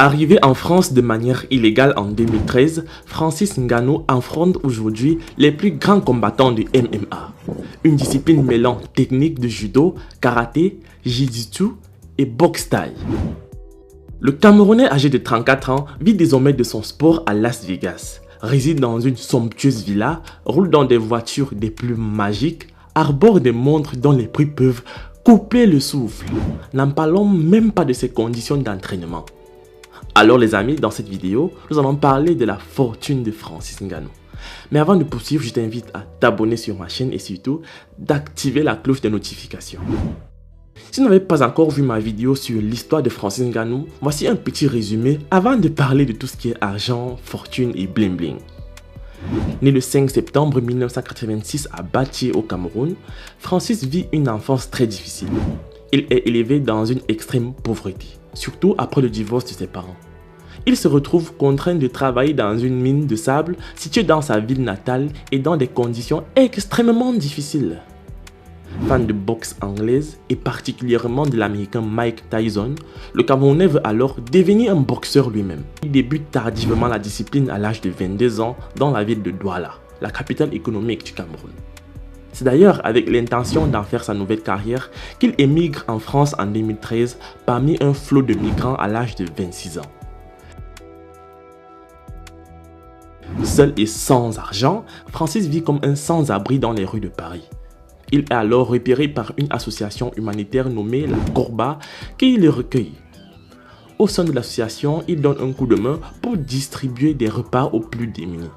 Arrivé en France de manière illégale en 2013, Francis Ngannou affronte aujourd'hui les plus grands combattants du MMA, une discipline mêlant techniques de judo, karaté, jiu-jitsu et boxe thaï. Le Camerounais âgé de 34 ans vit désormais de son sport à Las Vegas, réside dans une somptueuse villa, roule dans des voitures des plus magiques, arbore des montres dont les prix peuvent couper le souffle. N'en parlons même pas de ses conditions d'entraînement. Alors les amis, dans cette vidéo, nous allons parler de la fortune de Francis Ngannou. Mais avant de poursuivre, je t'invite à t'abonner sur ma chaîne et surtout d'activer la cloche de notification. Si vous n'avez pas encore vu ma vidéo sur l'histoire de Francis Ngannou, voici un petit résumé avant de parler de tout ce qui est argent, fortune et bling bling. Né le 5 septembre 1986 à Bathie au Cameroun, Francis vit une enfance très difficile. Il est élevé dans une extrême pauvreté, surtout après le divorce de ses parents. Il se retrouve contraint de travailler dans une mine de sable située dans sa ville natale et dans des conditions extrêmement difficiles. Fan de boxe anglaise et particulièrement de l'américain Mike Tyson, le Camerounais veut alors devenir un boxeur lui-même. Il débute tardivement la discipline à l'âge de 22 ans dans la ville de Douala, la capitale économique du Cameroun. C'est d'ailleurs avec l'intention d'en faire sa nouvelle carrière qu'il émigre en France en 2013 parmi un flot de migrants à l'âge de 26 ans. Seul et sans argent, Francis vit comme un sans-abri dans les rues de Paris. Il est alors repéré par une association humanitaire nommée la Corba qui le recueille. Au sein de l'association, il donne un coup de main pour distribuer des repas aux plus démunis.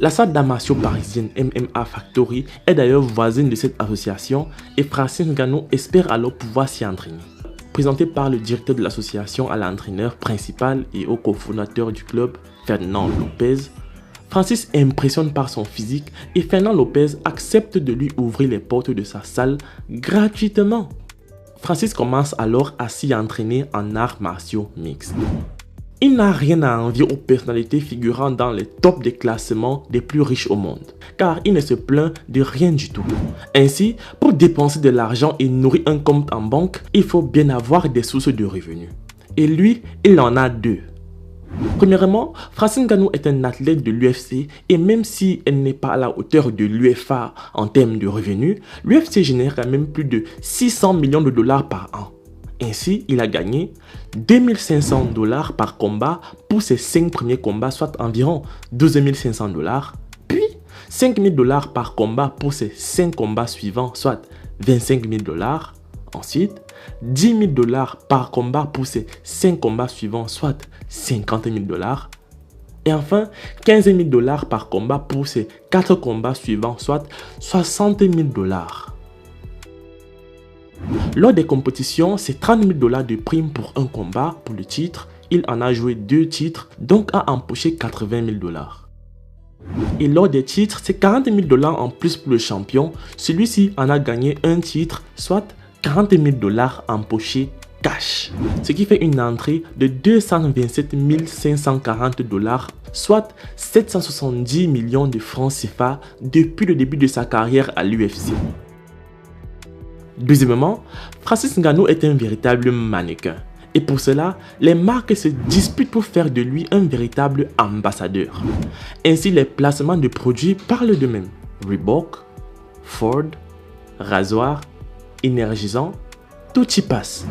La salle d'arts parisienne MMA Factory est d'ailleurs voisine de cette association et Francis Ngannou espère alors pouvoir s'y entraîner. Présenté par le directeur de l'association à l'entraîneur principal et au cofondateur du club, Fernand Lopez, Francis impressionne par son physique et Fernand Lopez accepte de lui ouvrir les portes de sa salle gratuitement. Francis commence alors à s'y entraîner en arts martiaux mixtes. Il n'a rien à envier aux personnalités figurant dans les tops des classements des plus riches au monde, car il ne se plaint de rien du tout. Ainsi, pour dépenser de l'argent et nourrir un compte en banque, il faut bien avoir des sources de revenus. Et lui, il en a deux. Premièrement, Francis Ngannou est un athlète de l'UFC et même si elle n'est pas à la hauteur de l'UEFA en termes de revenus, l'UFC génère quand même plus de 600 millions de dollars par an. Ainsi, il a gagné 2500 dollars par combat pour ses 5 premiers combats, soit environ 12 500 dollars, puis 5 000 dollars par combat pour ses 5 combats suivants, soit 25 000 dollars. Ensuite, 10 000 dollars par combat pour ses 5 combats suivants, soit 50 000 dollars. Et enfin, 15 000 dollars par combat pour ses 4 combats suivants, soit 60 000 dollars. Lors des compétitions, c'est 30 000 dollars de prime pour un combat pour le titre. Il en a joué 2 titres, donc a empoché 80 000 dollars. Et lors des titres, c'est 40 000 dollars en plus pour le champion. Celui-ci en a gagné un titre, soit 40 000 dollars empochés cash. Ce qui fait une entrée de 227 540 dollars, soit 770 millions de francs CFA depuis le début de sa carrière à l'UFC. Deuxièmement, Francis Ngannou est un véritable mannequin. Et pour cela, les marques se disputent pour faire de lui un véritable ambassadeur. Ainsi, les placements de produits parlent d'eux-mêmes. Reebok, Ford, Rasoir, Énergisant, tout y passe.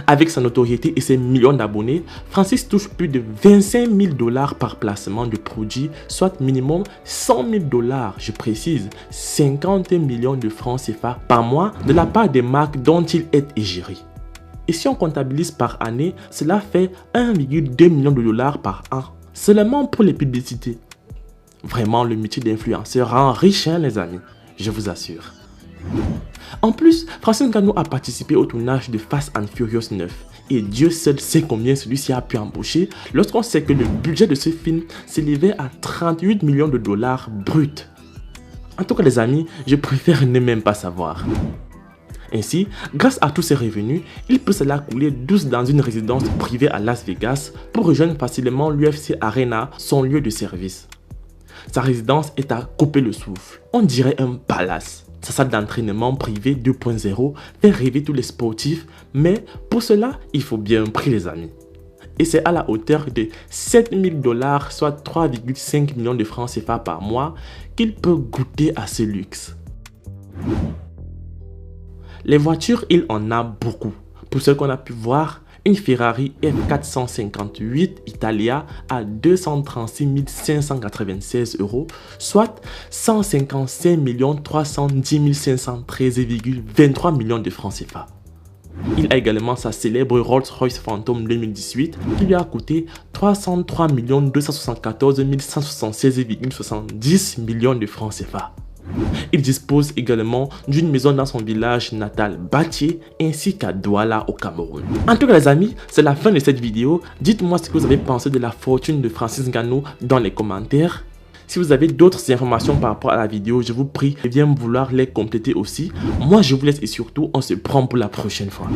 Avec sa notoriété et ses millions d'abonnés, Francis touche plus de 25 000 dollars par placement de produits, soit minimum 100 000 dollars, je précise, 50 millions de francs CFA par mois de la part des marques dont il est égérie. Et si on comptabilise par année, cela fait 1,2 million de dollars par an, seulement pour les publicités. Vraiment, le métier d'influenceur rend riche, hein, les amis, je vous assure. En plus, Francis Ngannou a participé au tournage de Fast and Furious 9 et Dieu seul sait combien celui-ci a pu embaucher lorsqu'on sait que le budget de ce film s'élevait à 38 millions de dollars bruts. En tout cas les amis, je préfère ne même pas savoir. Ainsi, grâce à tous ses revenus, il peut se la couler douce dans une résidence privée à Las Vegas pour rejoindre facilement l'UFC Arena, son lieu de service. Sa résidence est à couper le souffle, on dirait un palace. Sa salle d'entraînement privée 2.0 fait rêver tous les sportifs, mais pour cela, il faut bien un prix les amis. Et c'est à la hauteur de 7 000 $, soit 3,5 millions de francs CFA par mois, qu'il peut goûter à ce luxe. Les voitures, il en a beaucoup. Pour ce qu'on a pu voir, une Ferrari F458 Italia à 236 596 €, soit 155 310 513,23 millions de francs CFA. Il a également sa célèbre Rolls-Royce Phantom 2018 qui lui a coûté 303 274 176,70 millions de francs CFA. Il dispose également d'une maison dans son village natal Bathie ainsi qu'à Douala au Cameroun. En tout cas les amis, c'est la fin de cette vidéo. Dites-moi ce que vous avez pensé de la fortune de Francis Ngannou dans les commentaires. Si vous avez d'autres informations par rapport à la vidéo, je vous prie de bien vouloir les compléter aussi. Moi je vous laisse et surtout on se prend pour la prochaine fois.